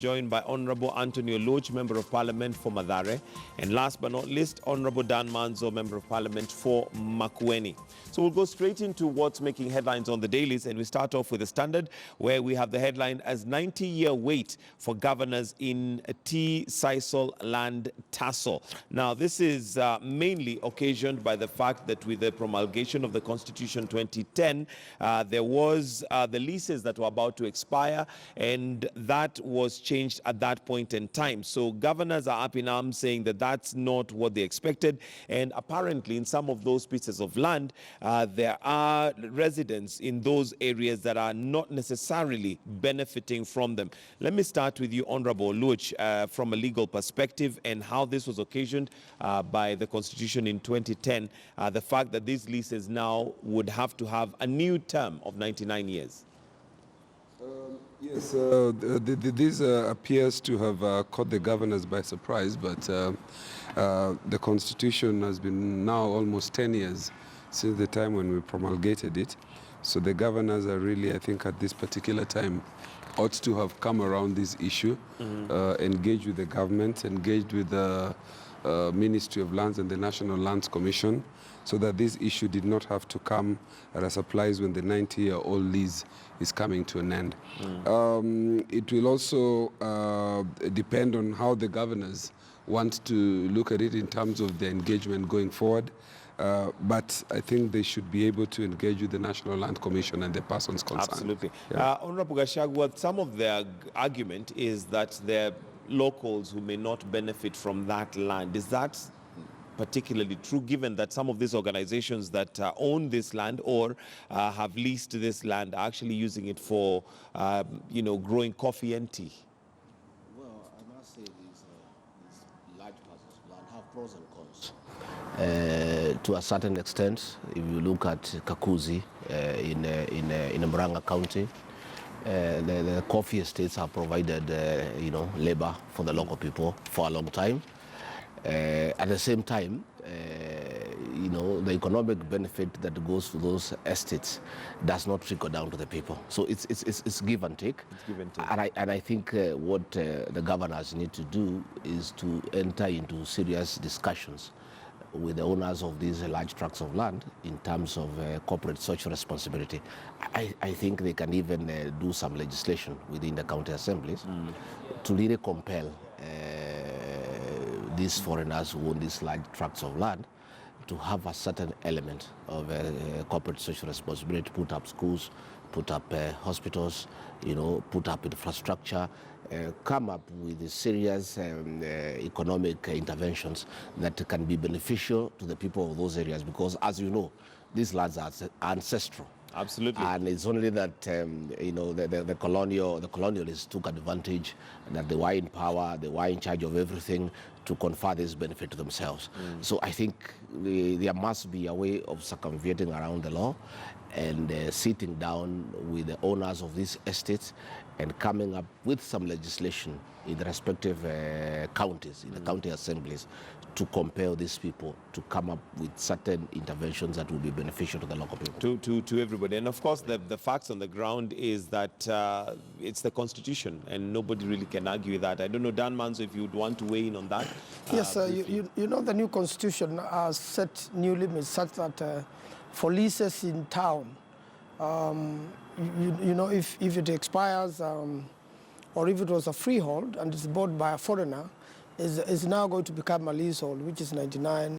Joined by Honorable Anthony Oluoch, Member of Parliament for Mathare, and last but not least, Honorable Dan Manzo, Member of Parliament for Makueni. So we'll go straight into what's making headlines on the dailies, and we start off with the Standard, where we have the headline as 90-year wait for governors in sisal land tussle. Now, this is mainly occasioned by the fact that with the promulgation of the Constitution 2010, there was the leases that were about to expire, and that was changed at that point in time. So governors are up in arms saying that that's not what they expected. And apparently in some of those pieces of land, there are residents in those areas that are not necessarily benefiting from them. Let me start with you, Honorable Oluoch, from a legal perspective and how this was occasioned by the Constitution in 2010, the fact that these leases now would have to have a new term of 99 years. Yes, this appears to have caught the governors by surprise, but the Constitution has been now almost 10 years since the time when we promulgated it. So the governors are really, I think, at this particular time, ought to have come around this issue, engaged with the government, engaged with the Ministry of Lands and the National Lands Commission, so that this issue did not have to come as a surprise when the 90-year-old lease is coming to an end. It will also depend on how the governors want to look at it in terms of their engagement going forward. But I think they should be able to engage with the National Land Commission and the persons concerned. Absolutely. Yeah. Honorable Gachagua, some of their argument is that they're locals who may not benefit from that land. Is that particularly true, given that some of these organizations that own this land or have leased this land are actually using it for, growing coffee and tea? Well, I must say these large parcels of land have pros and cons. To a certain extent, if you look at Kakuzi in Murang'a County, the coffee estates have provided, labor for the local people for a long time. At the same time, the economic benefit that goes to those estates does not trickle down to the people. So it's give and take. It's give and take. And I think what the governors need to do is to enter into serious discussions with the owners of these large tracts of land in terms of corporate social responsibility. I think they can even do some legislation within the county assemblies to really compel these foreigners who own these large tracts of land to have a certain element of corporate social responsibility, to put up schools, put up hospitals, put up infrastructure, come up with serious economic interventions that can be beneficial to the people of those areas, because as you know, these lands are ancestral. Absolutely. And it's only that, the colonialists took advantage, that they were in power, they were in charge of everything to confer this benefit to themselves. So I think there must be a way of circumventing around the law and sitting down with the owners of these estates and coming up with some legislation in the respective counties, in the county assemblies, to compel these people to come up with certain interventions that will be beneficial to the local people. To everybody. And of course, the facts on the ground is that it's the Constitution, and nobody really can argue with that. I don't know, Dan Manzo, if you would want to weigh in on that. Yes, you know, the new Constitution has set new limits such that for leases in town, if it expires or if it was a freehold and it's bought by a foreigner, is now going to become a leasehold, which is 99